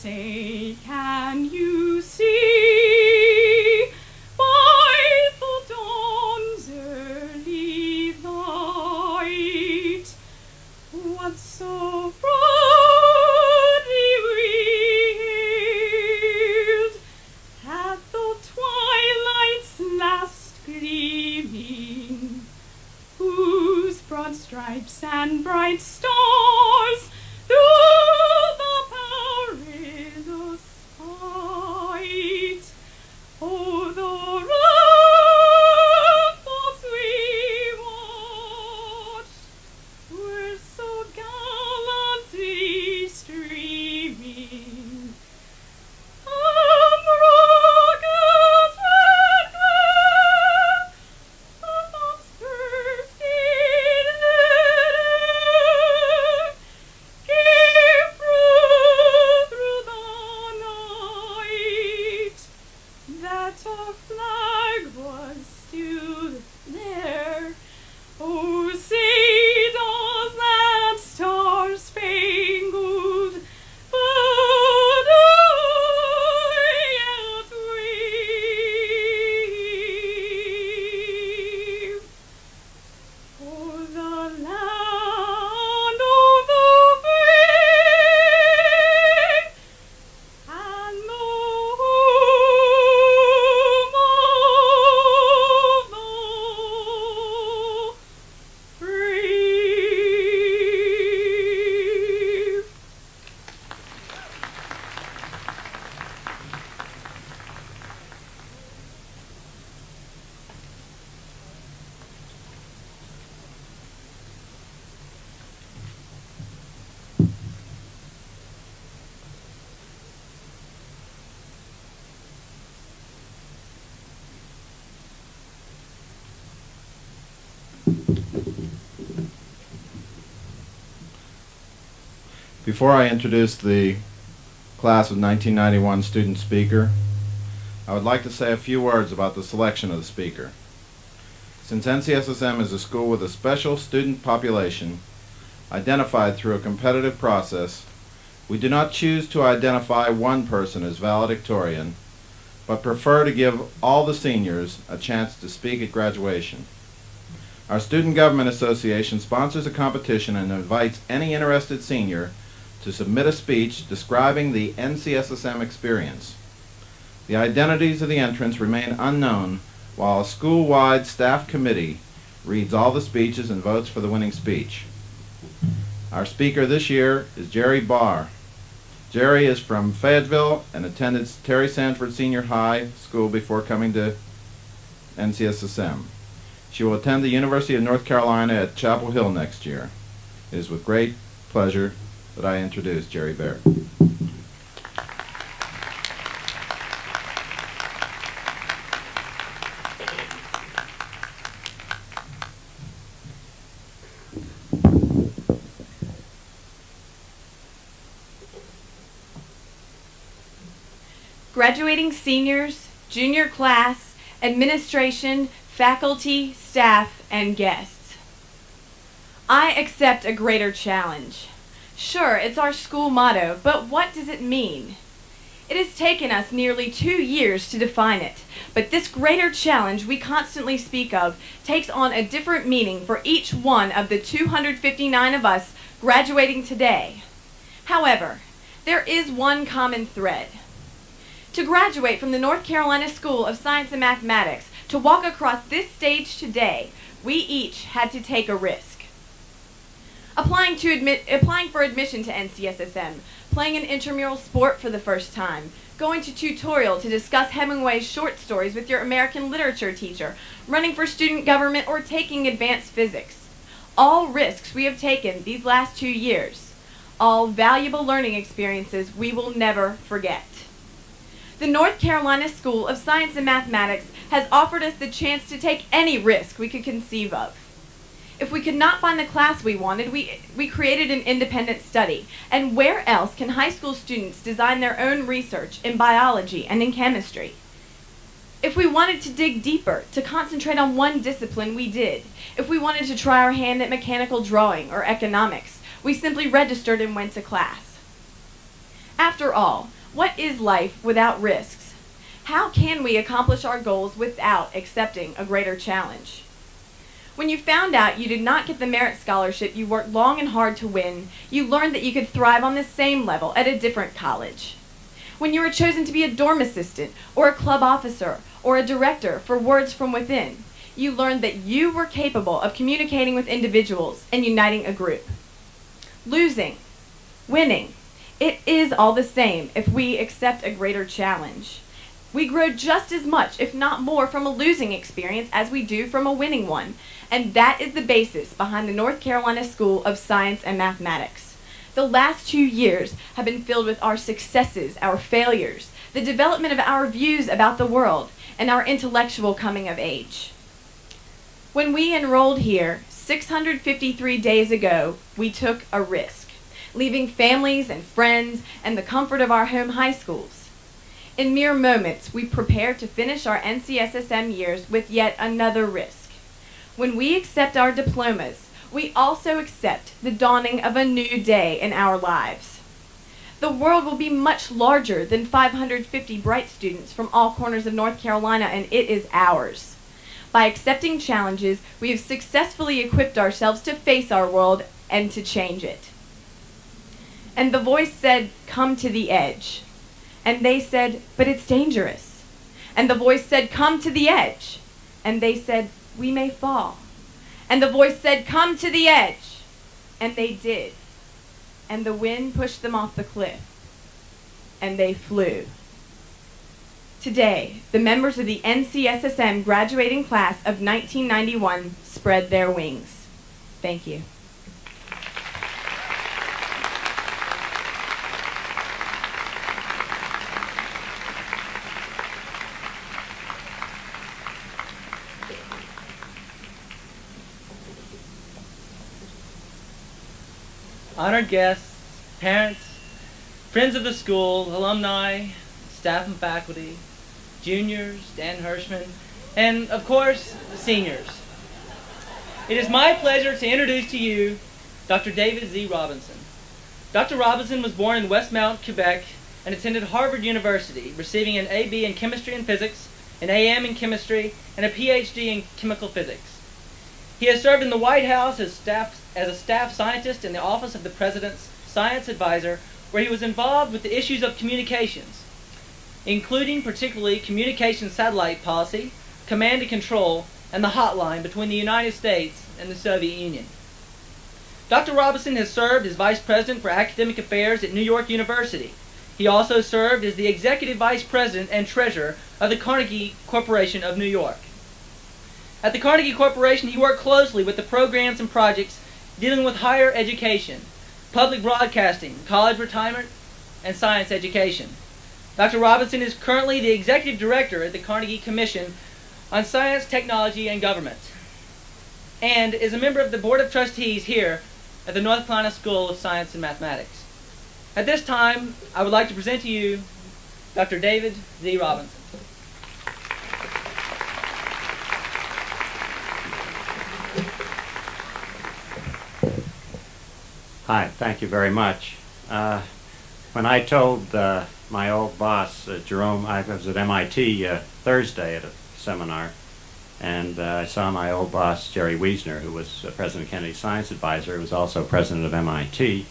say, can you see by the dawn's early light what so proudly wheeled at the twilight's last gleaming, whose broad stripes and bright stars through the perilous fight, oh, the ramparts we watched were so gallantly streaming, and rockets red glare above bursting air came through the night, that our flag was still there. Oh, say does that star-spangled banner yet wave o'er the land of the brave and the home of the brave. Before I introduce the class of 1991 student speaker, I would like to say a few words about the selection of the speaker. Since NCSSM is a school with a special student population identified through a competitive process, we do not choose to identify one person as valedictorian, but prefer to give all the seniors a chance to speak at graduation. Our Student Government Association sponsors a competition and invites any interested senior to submit a speech describing the NCSSM experience. The identities of the entrants remain unknown while a school-wide staff committee reads all the speeches and votes for the winning speech. Our speaker this year is Jerry Barr. Jerry is from Fayetteville and attended Terry Sanford Senior High School before coming to NCSSM. She will attend the University of North Carolina at Chapel Hill next year. It is with great pleasure that I introduce Jerry Barr. Graduating seniors, junior class, administration, faculty, staff, and guests. I accept a greater challenge. Sure, it's our school motto, but what does it mean? It has taken us nearly 2 years to define it, but this greater challenge we constantly speak of takes on a different meaning for each one of the 259 of us graduating today. However, there is one common thread. To graduate from the North Carolina School of Science and Mathematics, to walk across this stage today, we each had to take a risk. Applying for admission to NCSSM, playing an intramural sport for the first time, going to tutorial to discuss Hemingway's short stories with your American literature teacher, running for student government, or taking advanced physics. All risks we have taken these last 2 years. All valuable learning experiences we will never forget. The North Carolina School of Science and Mathematics has offered us the chance to take any risk we could conceive of. If we could not find the class we wanted, we created an independent study. And where else can high school students design their own research in biology and in chemistry? If we wanted to dig deeper, to concentrate on one discipline, we did. If we wanted to try our hand at mechanical drawing or economics, we simply registered and went to class. After all, What is life without risks? How can we accomplish our goals without accepting a greater challenge? When you found out you did not get the merit scholarship you worked long and hard to win, you learned that you could thrive on the same level at a different college. When you were chosen to be a dorm assistant, or a club officer, or a director for Words from Within, you learned that you were capable of communicating with individuals and uniting a group. Losing, winning, it is all the same if we accept a greater challenge. We grow just as much, if not more, from a losing experience as we do from a winning one. And that is the basis behind the North Carolina School of Science and Mathematics. The last 2 years have been filled with our successes, our failures, the development of our views about the world, and our intellectual coming of age. When we enrolled here 653 days ago, we took a risk, leaving families and friends and the comfort of our home high schools. In mere moments, we prepared to finish our NCSSM years with yet another risk. When we accept our diplomas, we also accept the dawning of a new day in our lives. The world will be much larger than 550 bright students from all corners of North Carolina, and it is ours. By accepting challenges, we have successfully equipped ourselves to face our world and to change it. And the voice said, "Come to the edge." And they said, "But it's dangerous." And the voice said, "Come to the edge." And they said, "We may fall." And the voice said, "Come to the edge." And they did. And the wind pushed them off the cliff. And they flew. Today, the members of the NCSSM graduating class of 1991 spread their wings. Thank you. Honored guests, parents, friends of the school, alumni, staff and faculty, juniors, Dan Hirschman, and of course, the seniors. It is my pleasure to introduce to you Dr. David Z. Robinson. Dr. Robinson was born in Westmount, Quebec, and attended Harvard University, receiving an AB in chemistry and physics, an AM in chemistry, and a PhD in chemical physics. He has served in the White House as a staff scientist in the Office of the President's Science Advisor, where he was involved with the issues of communications, including particularly communication satellite policy, command and control, and the hotline between the United States and the Soviet Union. Dr. Robinson has served as Vice President for Academic Affairs at New York University. He also served as the Executive Vice President and Treasurer of the Carnegie Corporation of New York. At the Carnegie Corporation, he worked closely with the programs and projects dealing with higher education, public broadcasting, college retirement, and science education. Dr. Robinson is currently the Executive Director at the Carnegie Commission on Science, Technology, and Government, and is a member of the Board of Trustees here at the North Carolina School of Science and Mathematics. At this time, I would like to present to you Dr. David Z. Robinson. Hi, thank you very much. When I told my old boss, Jerome, I was at MIT Thursday at a seminar, and I saw my old boss, Jerry Wiesner, who was President Kennedy's science advisor, who was also president of MIT,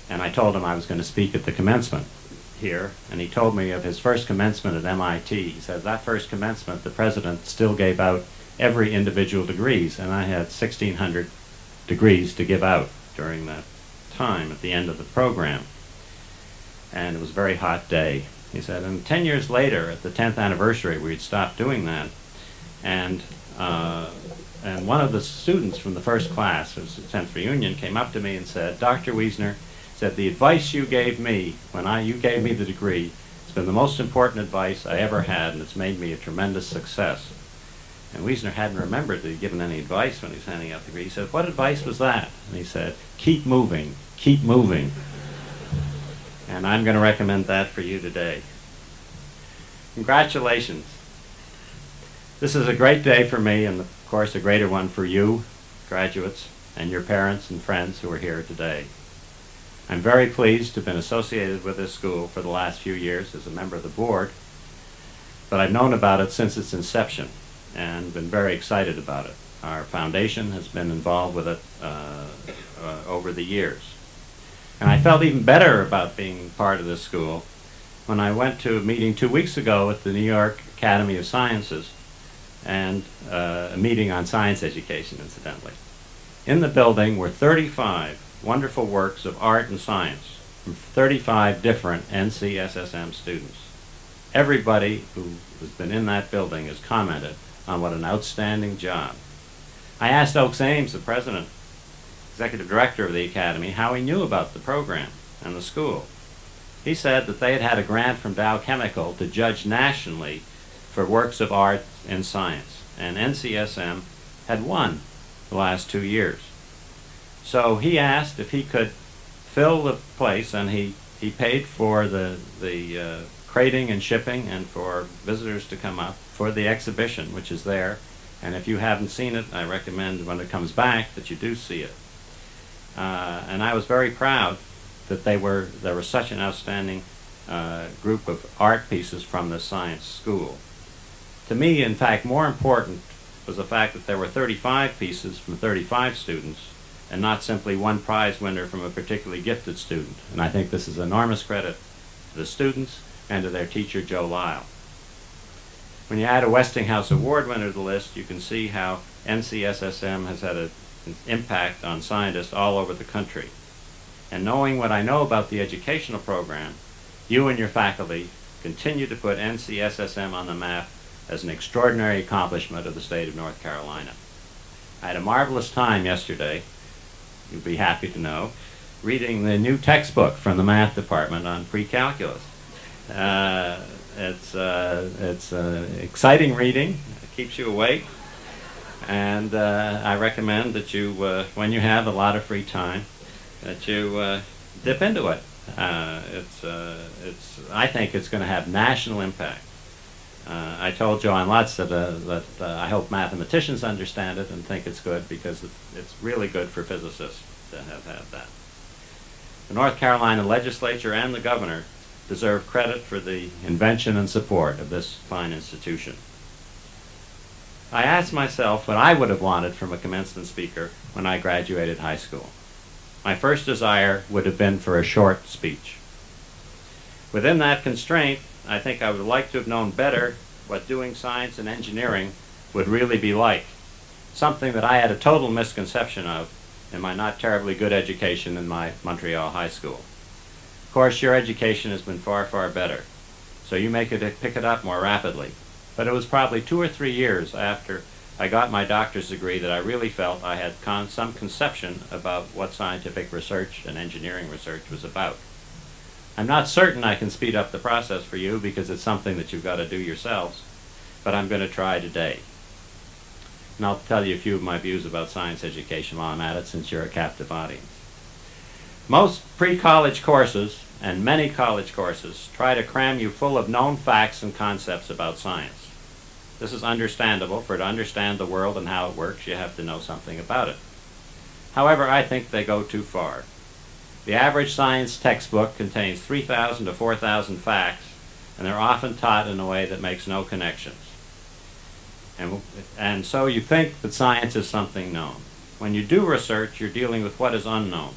and I told him I was going to speak at the commencement here, and he told me of his first commencement at MIT. He said that first commencement, the president still gave out every individual degrees, and I had 1,600 degrees to give out during that time at the end of the program. And it was a very hot day. He said, and 10 years later, at the 10th anniversary, we'd stopped doing that. And one of the students from the first class, it was the 10th reunion, came up to me and said, "Dr. Wiesner," said, "the advice you gave me when you gave me the degree, it's been the most important advice I ever had, and it's made me a tremendous success." And Wiesner hadn't remembered that he'd given any advice when he was handing out the degree. He said, "What advice was that?" And he said, "Keep moving, keep moving." And I'm going to recommend that for you today. Congratulations. This is a great day for me, and of course a greater one for you, graduates, and your parents and friends who are here today. I'm very pleased to have been associated with this school for the last few years as a member of the board, but I've known about it since its inception and been very excited about it. Our foundation has been involved with it over the years. And I felt even better about being part of this school when I went to a meeting 2 weeks ago at the New York Academy of Sciences, and a meeting on science education, incidentally. In the building were 35 wonderful works of art and science from 35 different NCSSM students. Everybody who has been in that building has commented on what an outstanding job. I asked Oaks Ames, the president, executive director of the Academy, how he knew about the program and the school. He said that they had had a grant from Dow Chemical to judge nationally for works of art and science, and NCSM had won the last 2 years. So he asked if he could fill the place, and he paid for the crating and shipping and for visitors to come up for the exhibition, which is there. And if you haven't seen it, I recommend when it comes back that you do see it. And I was very proud that there was such an outstanding group of art pieces from the science school. To me, in fact, more important was the fact that there were 35 pieces from 35 students and not simply one prize winner from a particularly gifted student. And I think this is enormous credit to the students and to their teacher, Joe Lyle. When you add a Westinghouse Award winner to the list, you can see how NCSSM has had an impact on scientists all over the country. And knowing what I know about the educational program, you and your faculty continue to put NCSSM on the map as an extraordinary accomplishment of the state of North Carolina. I had a marvelous time yesterday, you'll be happy to know, reading the new textbook from the math department on pre-calculus. It's exciting reading. It keeps you awake, and I recommend that you, when you have a lot of free time, that you dip into it. I think it's going to have national impact. I told Joanne Lutz that I hope mathematicians understand it and think it's good, because it's really good for physicists to have had that. The North Carolina legislature and the governor deserve credit for the invention and support of this fine institution. I asked myself what I would have wanted from a commencement speaker when I graduated high school. My first desire would have been for a short speech. Within that constraint, I think I would like to have known better what doing science and engineering would really be like, something that I had a total misconception of in my not terribly good education in my Montreal high school. Of course, your education has been far, far better, so you pick it up more rapidly. But it was probably 2 or 3 years after I got my doctor's degree that I really felt I had some conception about what scientific research and engineering research was about. I'm not certain I can speed up the process for you, because it's something that you've got to do yourselves, but I'm going to try today. And I'll tell you a few of my views about science education while I'm at it, since you're a captive audience. Most pre-college courses, and many college courses, try to cram you full of known facts and concepts about science. This is understandable, for to understand the world and how it works, you have to know something about it. However, I think they go too far. The average science textbook contains 3,000 to 4,000 facts, and they're often taught in a way that makes no connections. And so you think that science is something known. When you do research, you're dealing with what is unknown.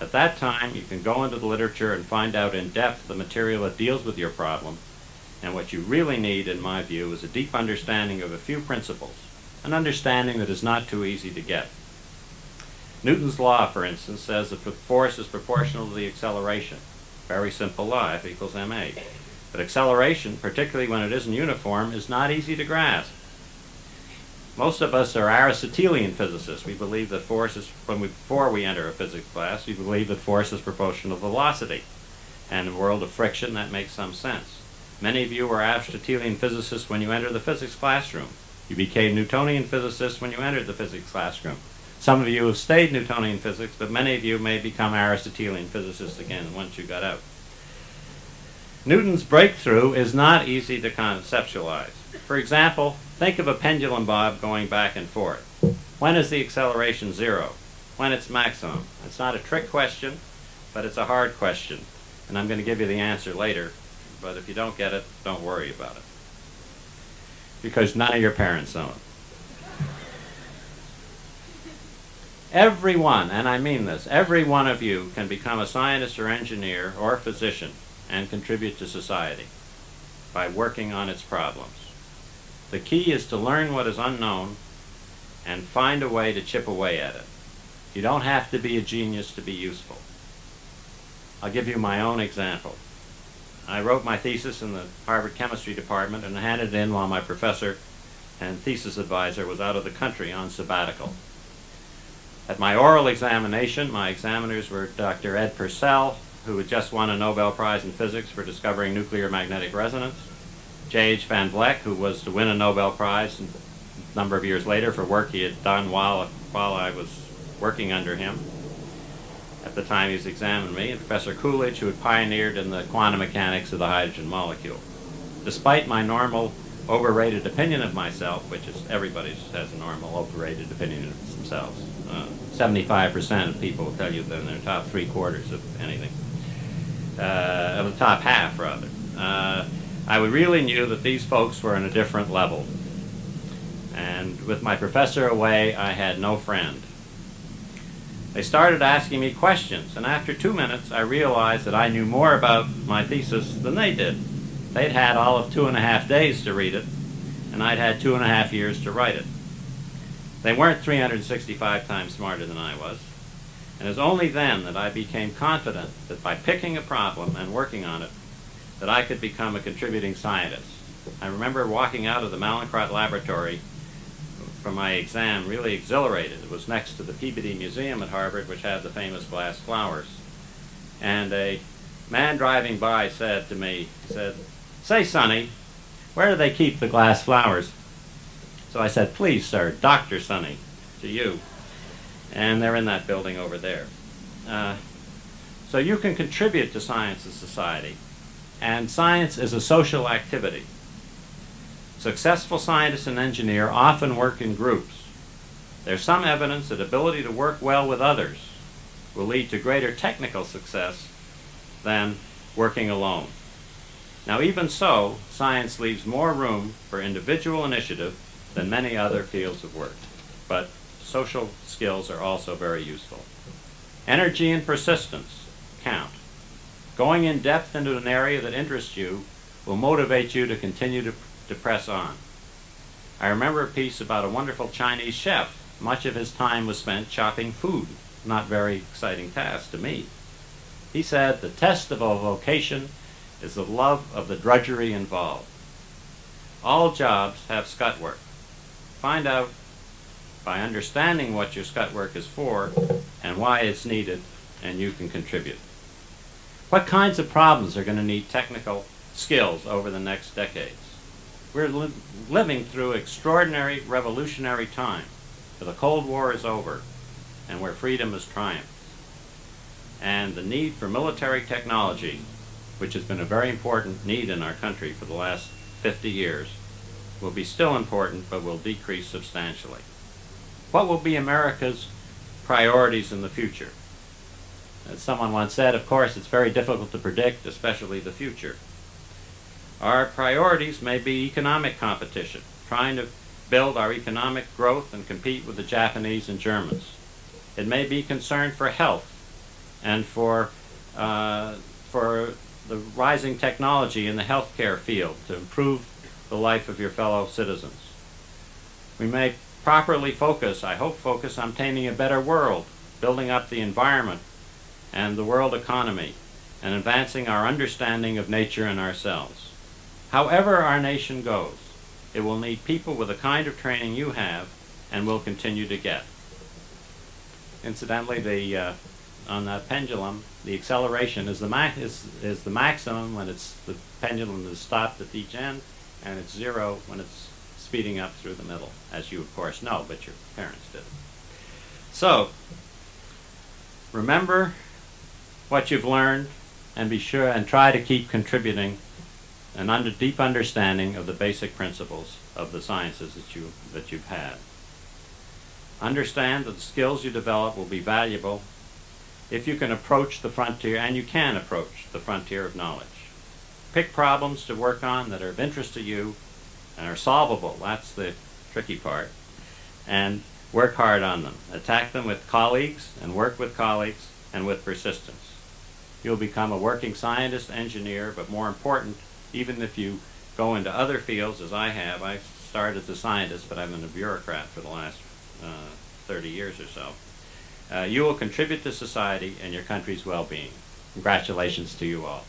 At that time, you can go into the literature and find out in depth the material that deals with your problem, and what you really need, in my view, is a deep understanding of a few principles, an understanding that is not too easy to get. Newton's law, for instance, says that the force is proportional to the acceleration. Very simple law, F equals ma. But acceleration, particularly when it isn't uniform, is not easy to grasp. Most of us are Aristotelian physicists. We believe that force is, before we enter a physics class, we believe that force is proportional to velocity. And in the world of friction, that makes some sense. Many of you were Aristotelian physicists when you entered the physics classroom. You became Newtonian physicists when you entered the physics classroom. Some of you have stayed Newtonian physics, but many of you may become Aristotelian physicists again once you got out. Newton's breakthrough is not easy to conceptualize. For example, think of a pendulum bob going back and forth. When is the acceleration 0? When it's maximum? It's not a trick question. but it's a hard question, and I'm going to give you the answer later, but if you don't get it, don't worry about it, because none of your parents know it. Everyone, and I mean this, every one of you can become a scientist or engineer or physician and contribute to society by working on its problems. The key is to learn what is unknown and find a way to chip away at it. You don't have to be a genius to be useful. I'll give you my own example. I wrote my thesis in the Harvard Chemistry Department and handed it in while my professor and thesis advisor was out of the country on sabbatical. At my oral examination, my examiners were Dr. Ed Purcell, who had just won a Nobel Prize in Physics for discovering nuclear magnetic resonance, J.H. Van Vleck, who was to win a Nobel Prize a number of years later for work he had done while I was working under him. At the time he was examining me, and Professor Coolidge, who had pioneered in the quantum mechanics of the hydrogen molecule. Despite my normal overrated opinion of myself, which is everybody has a normal overrated opinion of themselves, 75% of people will tell you that in their top 3/4 of anything, of the top half rather. I really knew that these folks were on a different level. And with my professor away, I had no friend. They started asking me questions, and after 2 minutes, I realized that I knew more about my thesis than they did. They'd had all of 2.5 days to read it, and I'd had 2.5 years to write it. They weren't 365 times smarter than I was, and it was only then that I became confident that by picking a problem and working on it, that I could become a contributing scientist. I remember walking out of the Mallinckrodt laboratory from my exam really exhilarated. It was next to the Peabody Museum at Harvard, which had the famous glass flowers. And a man driving by said to me, he said, "Say, Sonny, where do they keep the glass flowers?" So I said, "Please, sir, Dr. Sonny, to you." And they're in that building over there. So you can contribute to science and society. And science is a social activity. Successful scientists and engineers often work in groups. There's some evidence that ability to work well with others will lead to greater technical success than working alone. Now, even so, science leaves more room for individual initiative than many other fields of work. But social skills are also very useful. Energy and persistence count. Going in depth into an area that interests you will motivate you to continue to press on. I remember a piece about a wonderful Chinese chef. Much of his time was spent chopping food. Not very exciting task to me. He said, "The test of a vocation is the love of the drudgery involved." All jobs have scut work. Find out by understanding what your scut work is for and why it's needed, and you can contribute. What kinds of problems are going to need technical skills over the next decades? We're living through extraordinary revolutionary time, where the Cold War is over and where freedom has triumphed. And the need for military technology, which has been a very important need in our country for the last 50 years, will be still important but will decrease substantially. What will be America's priorities in the future? As someone once said, of course, it's very difficult to predict, especially the future. Our priorities may be economic competition, trying to build our economic growth and compete with the Japanese and Germans. It may be concern for health and for the rising technology in the healthcare field to improve the life of your fellow citizens. We may properly focus, I hope, on obtaining a better world, building up the environment and the world economy, and advancing our understanding of nature and ourselves. However our nation goes, it will need people with the kind of training you have and will continue to get. Incidentally, on that pendulum, the acceleration is the maximum when the pendulum is stopped at each end, and it's 0 when it's speeding up through the middle, as you of course know, but your parents did. So, remember what you've learned, and be sure and try to keep contributing an deep understanding of the basic principles of the sciences that you've had. Understand that the skills you develop will be valuable if you can approach the frontier, and you can approach the frontier of knowledge. Pick problems to work on that are of interest to you and are solvable. That's the tricky part. And work hard on them. Attack them with colleagues and work with colleagues and with persistence. You'll become a working scientist, engineer, but more important, even if you go into other fields, as I have. I started as a scientist, but I've been a bureaucrat for the last 30 years or so. You will contribute to society and your country's well-being. Congratulations to you all.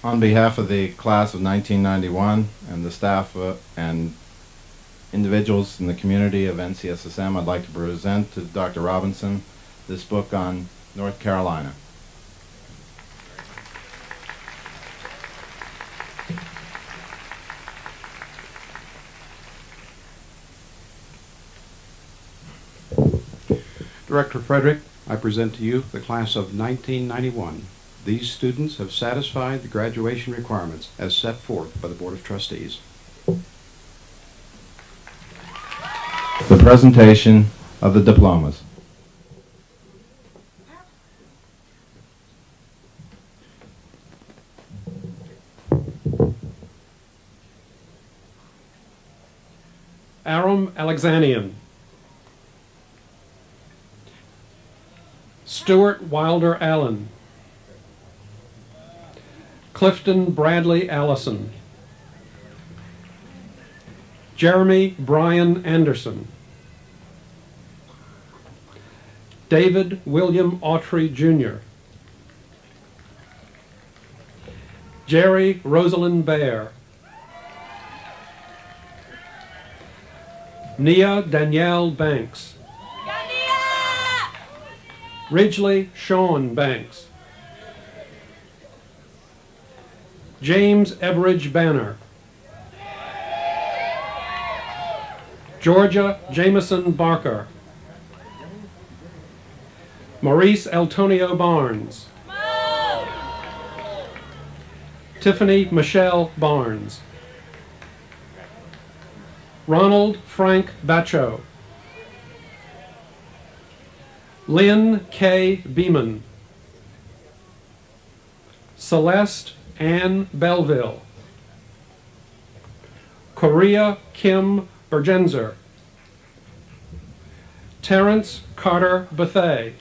On behalf of the class of 1991 and the staff and individuals in the community of NCSSM, I'd like to present to Dr. Robinson this book on North Carolina. Director Frederick, I present to you the class of 1991. These students have satisfied the graduation requirements as set forth by the Board of Trustees. The presentation of the diplomas. Aram Alexanian. Stuart Wilder Allen. Clifton Bradley Allison. Jeremy Brian Anderson. David William Autry Jr. Jerry Rosalind Bear. Nia Danielle Banks. Ridgely Sean Banks. James Everidge Banner. Georgia Jameson Barker. Maurice Antonio Barnes. Tiffany Michelle Barnes. Ronald Frank Bacho. Lynn K. Beeman. Celeste Ann Belleville. Korea Kim Bergenzer. Terrence Carter Bethay.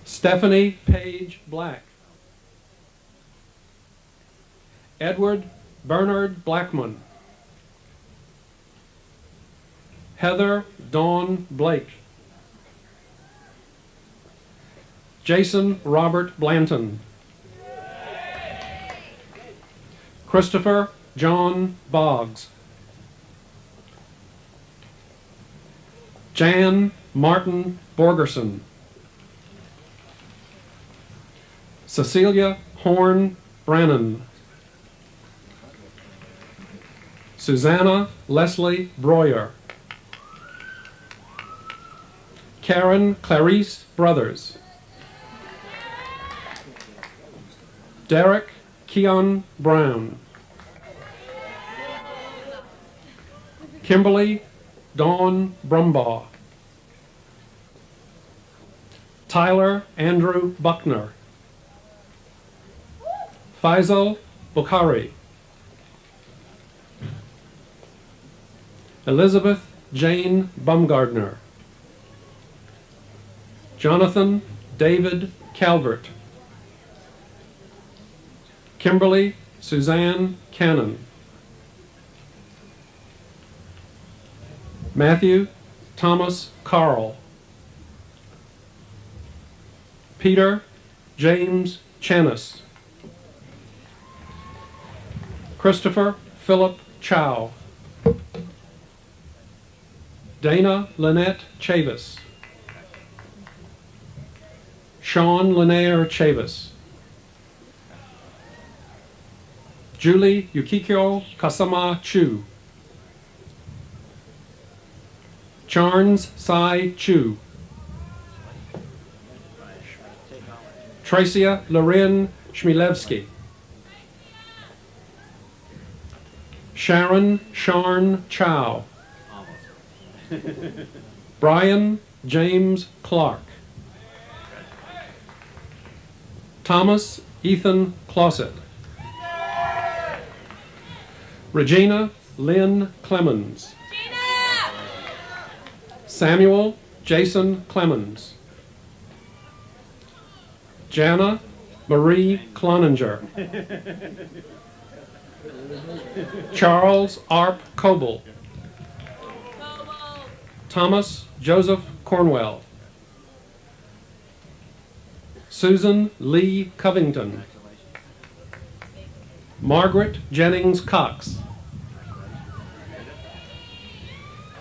Stephanie Page Black. Edward Bernard Blackman. Heather Dawn Blake. Jason Robert Blanton. Christopher John Boggs. Jan Martin Borgerson. Cecilia Horn Brannan. Susanna Leslie Breuer. Karen Clarice Brothers. Derek Keon Brown. Kimberly Dawn Brumbaugh. Tyler Andrew Buckner. Faisal Bukhari. Elizabeth Jane Bumgardner. Jonathan David Calvert. Kimberly Suzanne Cannon. Matthew Thomas Carl. Peter James Chanis. Christopher Philip Chow. Dana Lynette Chavis. Sean Linnea Chavis. Julie Yukiko Kasama Chu. Charns Sai Chu. Tracia Lorin Schmilevsky. Sharon Sharn Chow. Brian James Clark. Thomas Ethan Closet. Regina Lynn Clemens. Samuel Jason Clemens. Jana Marie Cloninger. Charles Arp Coble. Thomas Joseph Cornwell. Susan Lee Covington. Margaret Jennings Cox.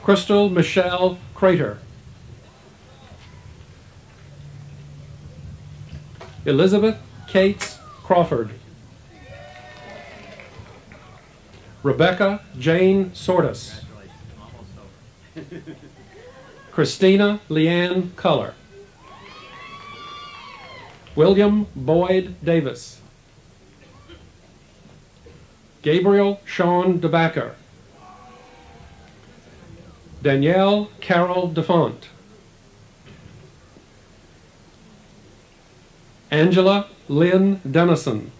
Crystal Michelle Crater. Elizabeth Cates Crawford. Rebecca Jane Sortis. Christina Leanne Culler. William Boyd Davis. Gabriel Sean DeBacker. Danielle Carol DeFont. Angela Lynn Dennison.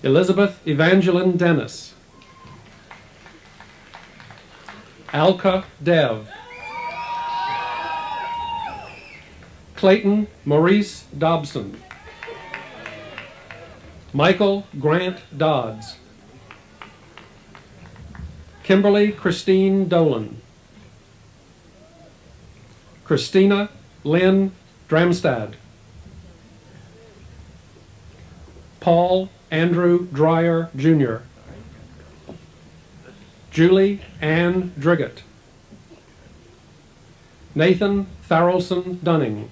Elizabeth Evangeline Dennis. Alka Dev. Clayton Maurice Dobson. Michael Grant Dodds. Kimberly Christine Dolan. Christina Lynn Dramstad. Paul Andrew Dreyer, Jr. Julie Ann Driggett. Nathan Tharrelson Dunning.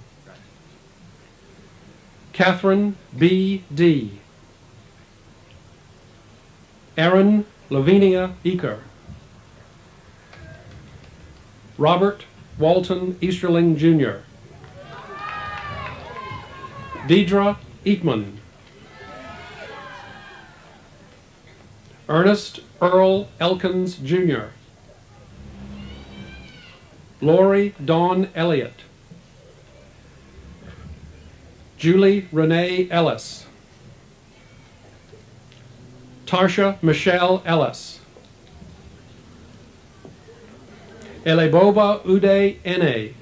Catherine B. D. Aaron Lavinia Eaker. Robert Walton Easterling, Jr. Deidre Eatman. Ernest Earl Elkins, Jr. Lori Dawn Elliott. Julie Renee Ellis. Tarsha Michelle Ellis. Eleboba Uday Ene.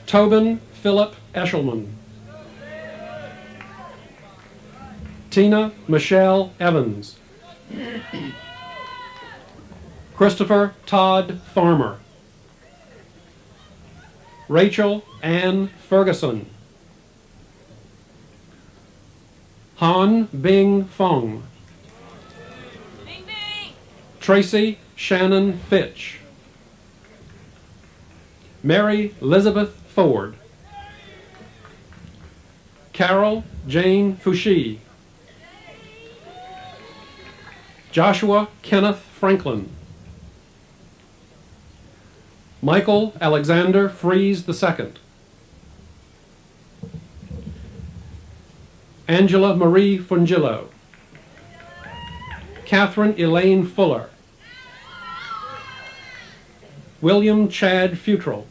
Tobin Philip Eshelman. Tina Michelle Evans. Christopher Todd Farmer. Rachel Ann Ferguson. Han Bing Fong. Bing, bing. Tracy Shannon Fitch. Mary Elizabeth Ford. Carol Jane Fouché. Joshua Kenneth Franklin. Michael Alexander Fries II. Angela Marie Fungillo. Catherine Elaine Fuller. William Chad Futrell.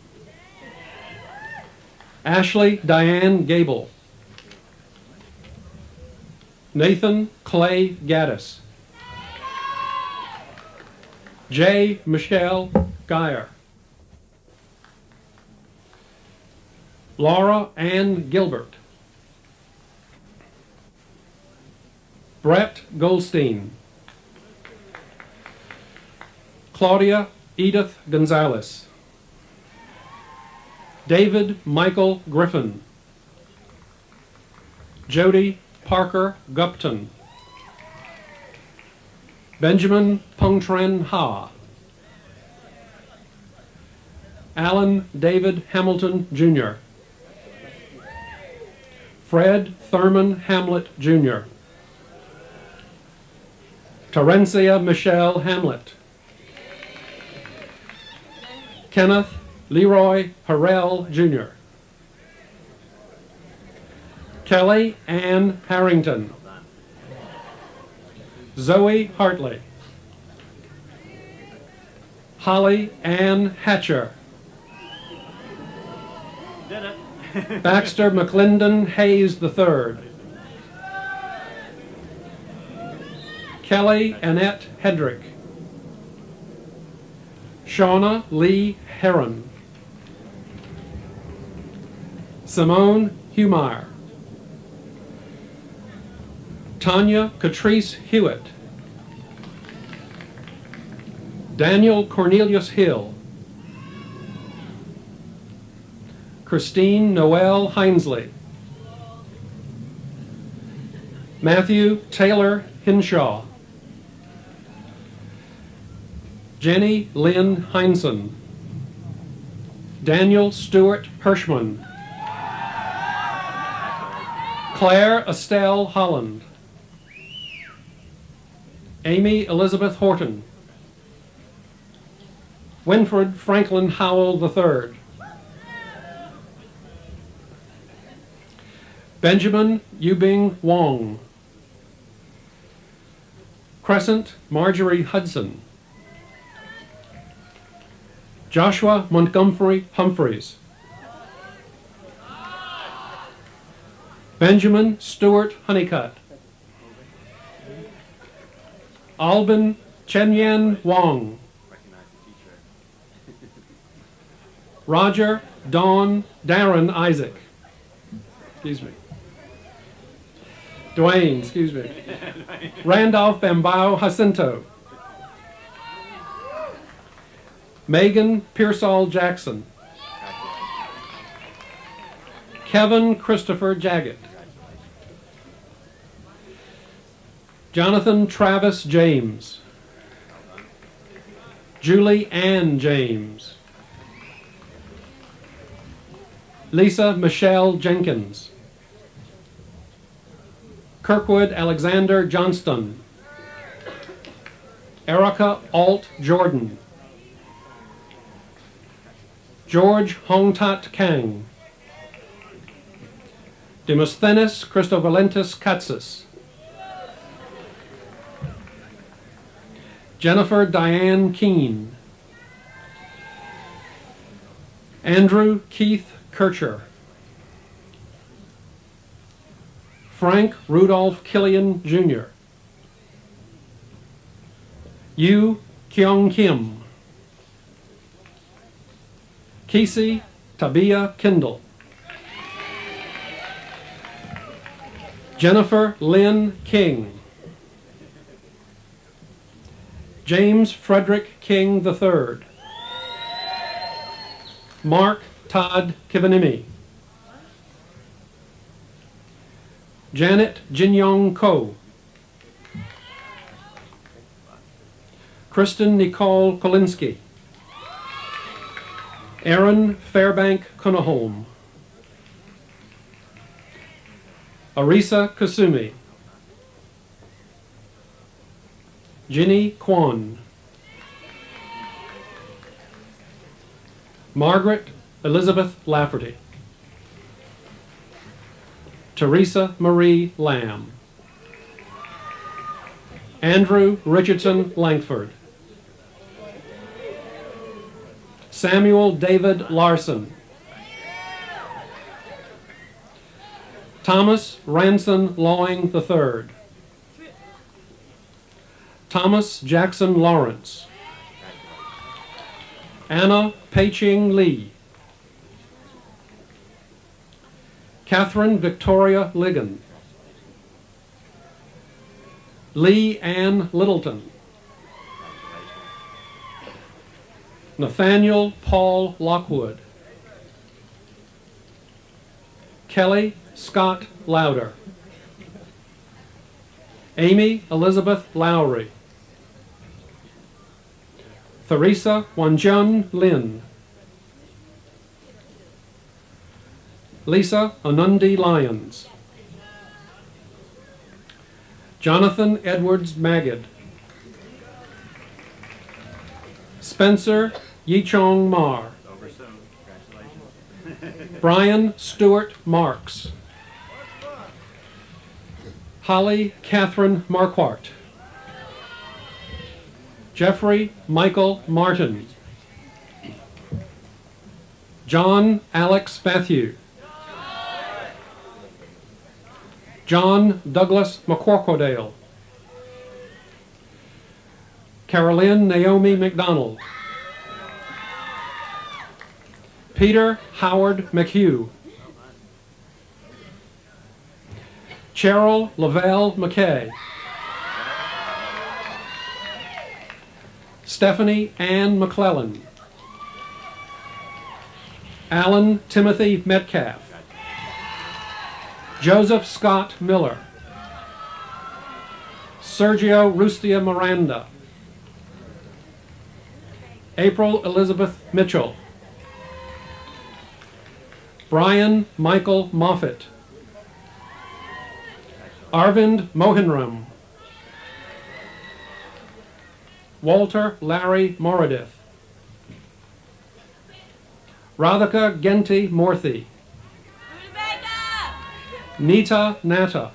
Ashley Diane Gable. Nathan Clay Gaddis. J. Michelle Geyer. Laura Ann Gilbert. Brett Goldstein. Claudia Edith Gonzalez. David Michael Griffin. Jody Parker Gupton. Benjamin Pungtren Ha. Alan David Hamilton, Jr. Fred Thurman Hamlet, Jr. Terencia Michelle Hamlet. Kenneth Leroy Harrell, Jr. Kelly Ann Harrington. Zoe Hartley. Holly Ann Hatcher. Did it. Baxter McClendon Hayes III. Kelly Annette Hedrick. Shauna Lee Heron. Simone Humeyer. Tanya Catrice Hewitt. Daniel Cornelius Hill. Christine Noel Hinesley. Matthew Taylor Hinshaw. Jenny Lynn Heinsohn. Daniel Stewart Hirschman. Claire Estelle Holland. Amy Elizabeth Horton. Winfred Franklin Howell III. Benjamin Yubing Wong. Crescent Marjorie Hudson. Joshua Montgomery Humphreys. Benjamin Stewart Honeycutt. Albin Chenyan Wong. Roger Darren Isaac. Excuse me. Dwayne, excuse me. Randolph Bambao Jacinto. Megan Pearsall Jackson. Kevin Christopher Jaggett. Jonathan Travis James. Julie Ann James. Lisa Michelle Jenkins. Kirkwood Alexander Johnston. Erica Alt Jordan. George Hongtat Kang. Demosthenes Christovalentis Katsis. Jennifer Diane Keene. Andrew Keith Kircher. Frank Rudolph Killian Jr. Yu Kyung Kim. Casey Tabia Kindle. Jennifer Lynn King. James Frederick King III. Mark Todd Kivanimi. Janet Jinyong Ko. Kristen Nicole Kolinsky. Aaron Fairbank Kunaholm. Arisa Kasumi. Ginny Kwan. Margaret Elizabeth Lafferty. Teresa Marie Lamb. Andrew Richardson Langford. Samuel David Larson. Thomas Ranson Lawing III. Thomas Jackson Lawrence. Anna Pei-Ching Lee. Catherine Victoria Ligon. Lee Ann Littleton. Nathaniel Paul Lockwood. Kelly Scott Lauder. Amy Elizabeth Lowry. Theresa Wanjun Lin. Lisa Anundi Lyons. Jonathan Edwards Magid. Spencer Yichong Mar. Brian Stewart Marks. Holly Catherine Marquardt. Jeffrey Michael Martin. John Alex Matthew. John Douglas McCorquodale. Carolyn Naomi McDonald. Peter Howard McHugh. Cheryl Lavelle McKay. Stephanie Ann McClellan. Alan Timothy Metcalf. Joseph Scott Miller. Sergio Rustia Miranda. April Elizabeth Mitchell. Brian Michael Moffett. Arvind Mohanram. Walter Larry Moradith. Radhika Genti Morthy. Nita Natta.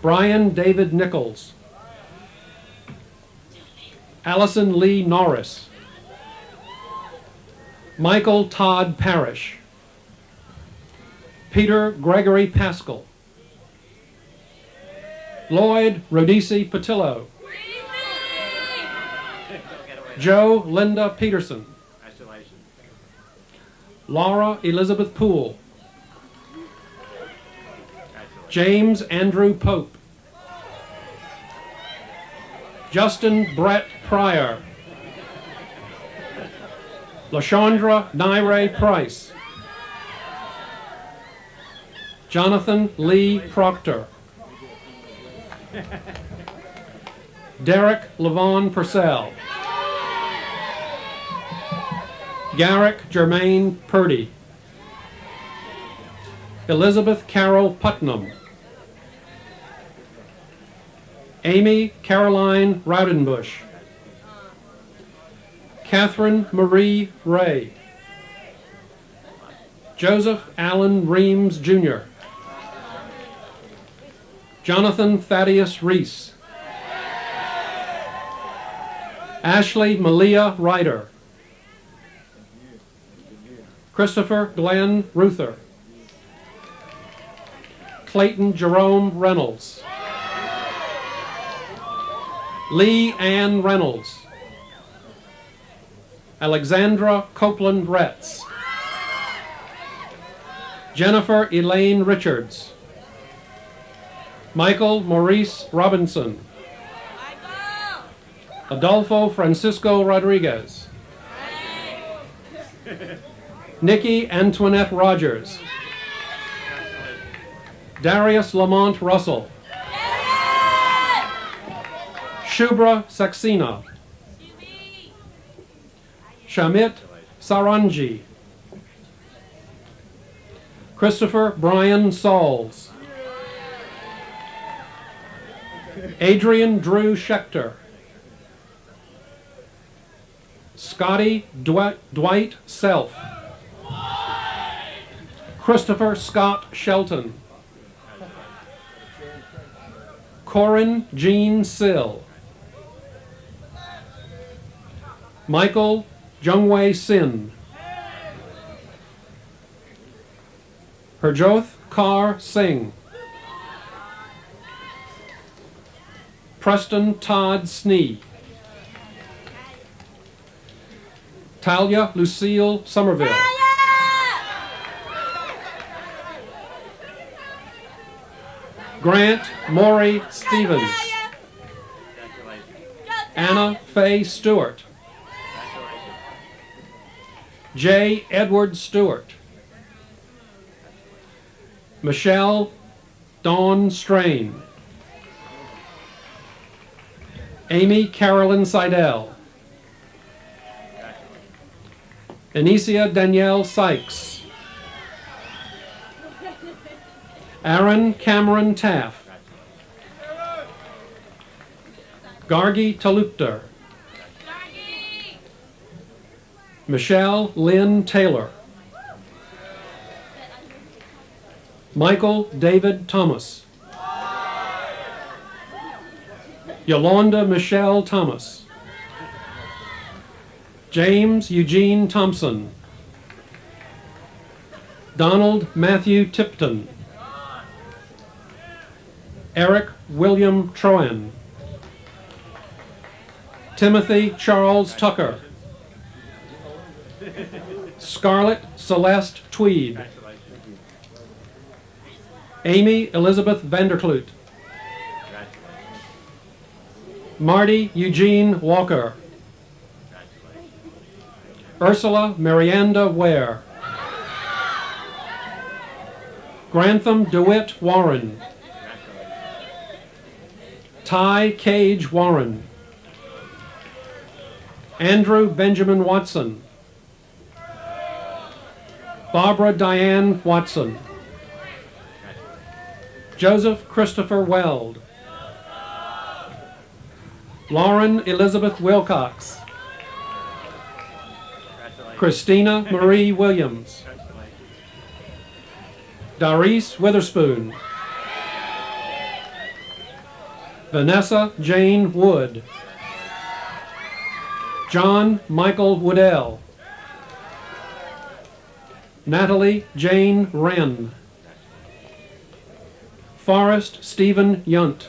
Brian David Nichols. Allison Lee Norris. Michael Todd Parrish. Peter Gregory Pascal. Lloyd Rodisi Patillo. Joe Linda Peterson. Laura Elizabeth Poole. James Andrew Pope. Justin Brett Pryor. LaShondra Naire Price. Jonathan Lee Proctor. Derek Levon Purcell. Garrick Germain Purdy. Elizabeth Carol Putnam. Amy Caroline Raudenbush. Catherine Marie Ray. Joseph Allen Reams Jr. Jonathan Thaddeus Reese. Ashley Malia Ryder. Christopher Glenn Ruther. Clayton Jerome Reynolds. Lee Ann Reynolds. Alexandra Copeland Retz. Jennifer Elaine Richards. Michael Maurice Robinson. Adolfo Francisco Rodriguez. Nikki Antoinette Rogers. Darius Lamont Russell. Shubra Saxena. Shamit Sarangi. Christopher Brian Sauls. Adrian Drew Schechter. Scotty Dwight Self. Christopher Scott Shelton. Corin Jean Sill. Michael Jungwei Sin. Harjoth Kaur Singh. Preston Todd Snee. Talia Lucille Somerville. Grant Maury Stevens. Anna Faye Stewart. J. Edward Stewart. Michelle Dawn Strain. Amy Carolyn Seidel. Anicia Danielle Sykes. Aaron Cameron Taff. Gargi Talukdar. Michelle Lynn Taylor. Michael David Thomas. Yolanda Michelle Thomas. James Eugene Thompson. Donald Matthew Tipton. Eric William Troen. Timothy Charles Tucker. Scarlett Celeste Tweed. Amy Elizabeth Vanderkloot. Marty Eugene Walker. Ursula Marianda Ware. Grantham DeWitt Warren. Ty Cage Warren. Andrew Benjamin Watson. Barbara Diane Watson. Joseph Christopher Weld. Lauren Elizabeth Wilcox. Christina Marie Williams. Doris Witherspoon. Vanessa Jane Wood. John Michael Woodell. Natalie Jane Wren. Forrest Stephen Yunt.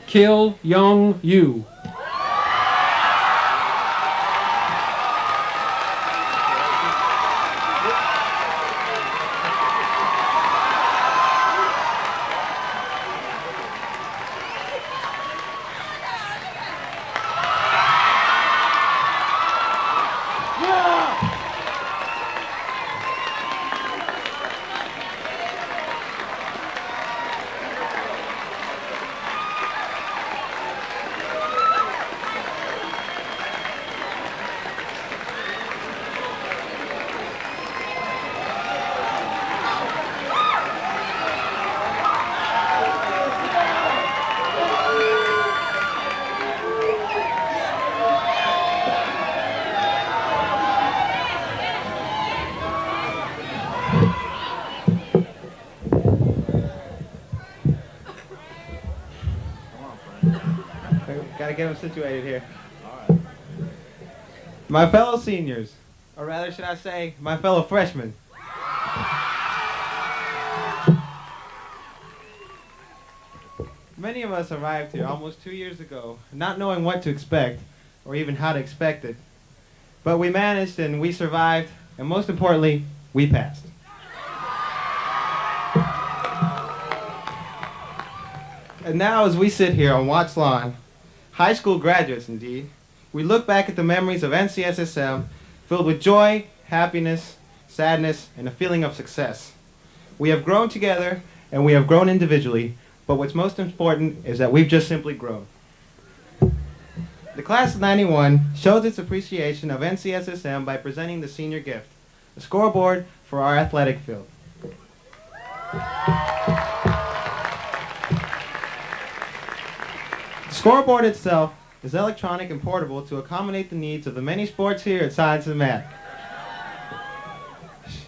Kil Young Yu. Gotta get them situated here. All right. My fellow seniors, or rather should I say, my fellow freshmen. Many of us arrived here almost 2 years ago, not knowing what to expect, or even how to expect it. But we managed and we survived, and most importantly, we passed. And now as we sit here on Watts Lawn, high school graduates indeed, we look back at the memories of NCSSM filled with joy, happiness, sadness, and a feeling of success. We have grown together and we have grown individually, but what's most important is that we've just simply grown. The class of '91 shows its appreciation of NCSSM by presenting the senior gift, a scoreboard for our athletic field. The scoreboard itself is electronic and portable to accommodate the needs of the many sports here at Science and Math.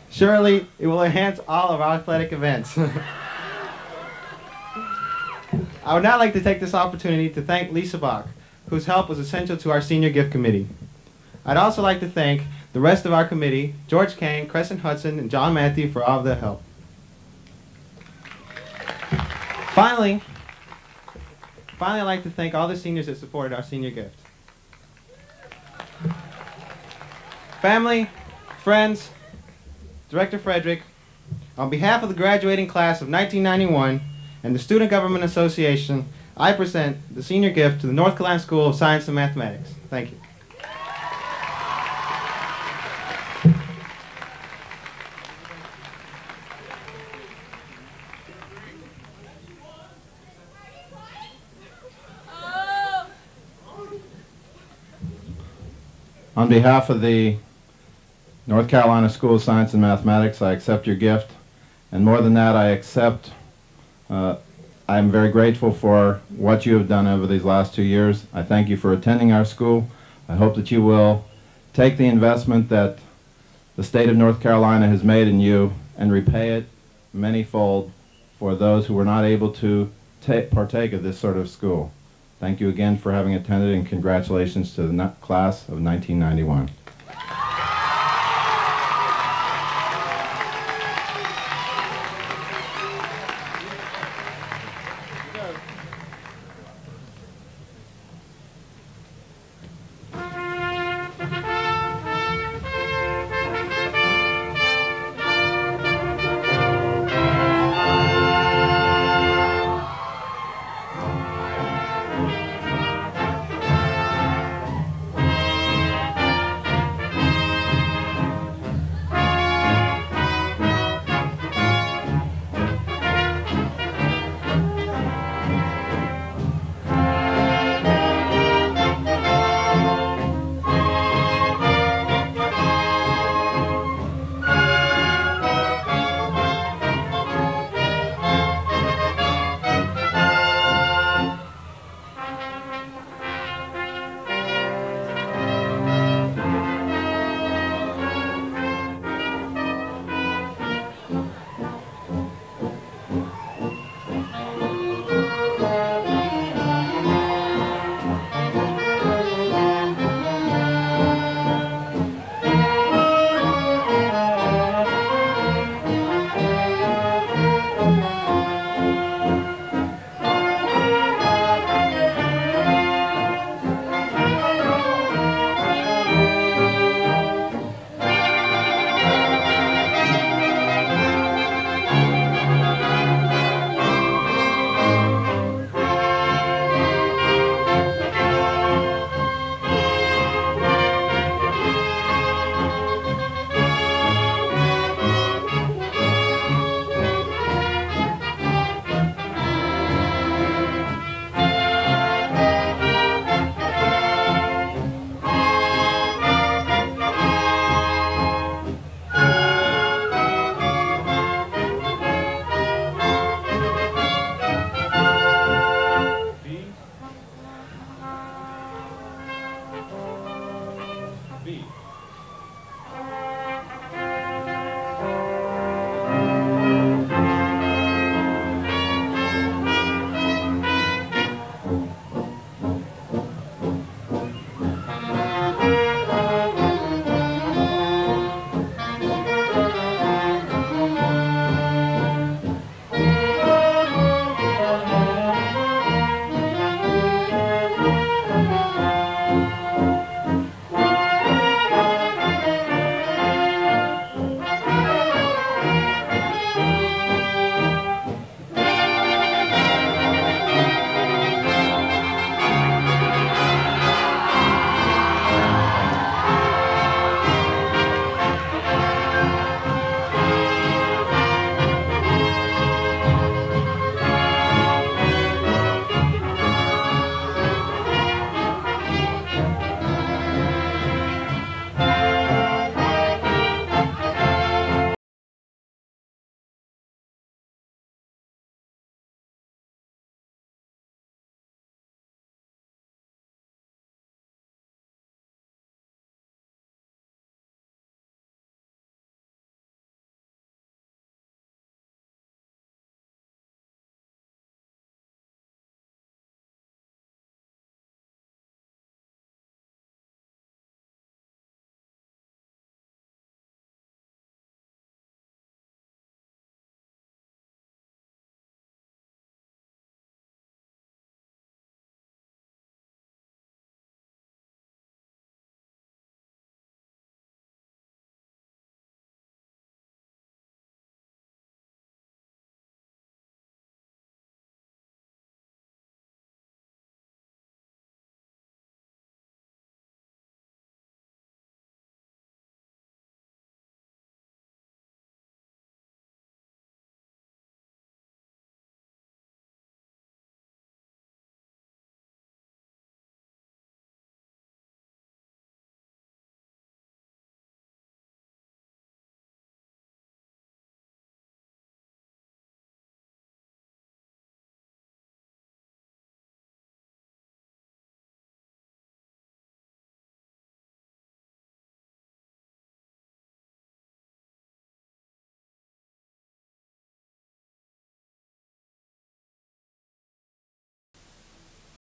Surely, it will enhance all of our athletic events. I would now like to take this opportunity to thank Lisa Bach, whose help was essential to our senior gift committee. I'd also like to thank the rest of our committee, George Kane, Crescent Hudson, and John Matthew for all of their help. Finally, I'd like to thank all the seniors that supported our senior gift. Family, friends, Director Frederick, on behalf of the graduating class of 1991 and the Student Government Association, I present the senior gift to the North Carolina School of Science and Mathematics. Thank you. On behalf of the North Carolina School of Science and Mathematics, I accept your gift, and more than that, I'm very grateful for what you have done over these last 2 years. I thank you for attending our school. I hope that you will take the investment that the state of North Carolina has made in you and repay it manyfold for those who were not able to partake of this sort of school. Thank you again for having attended, and congratulations to the class of 1991.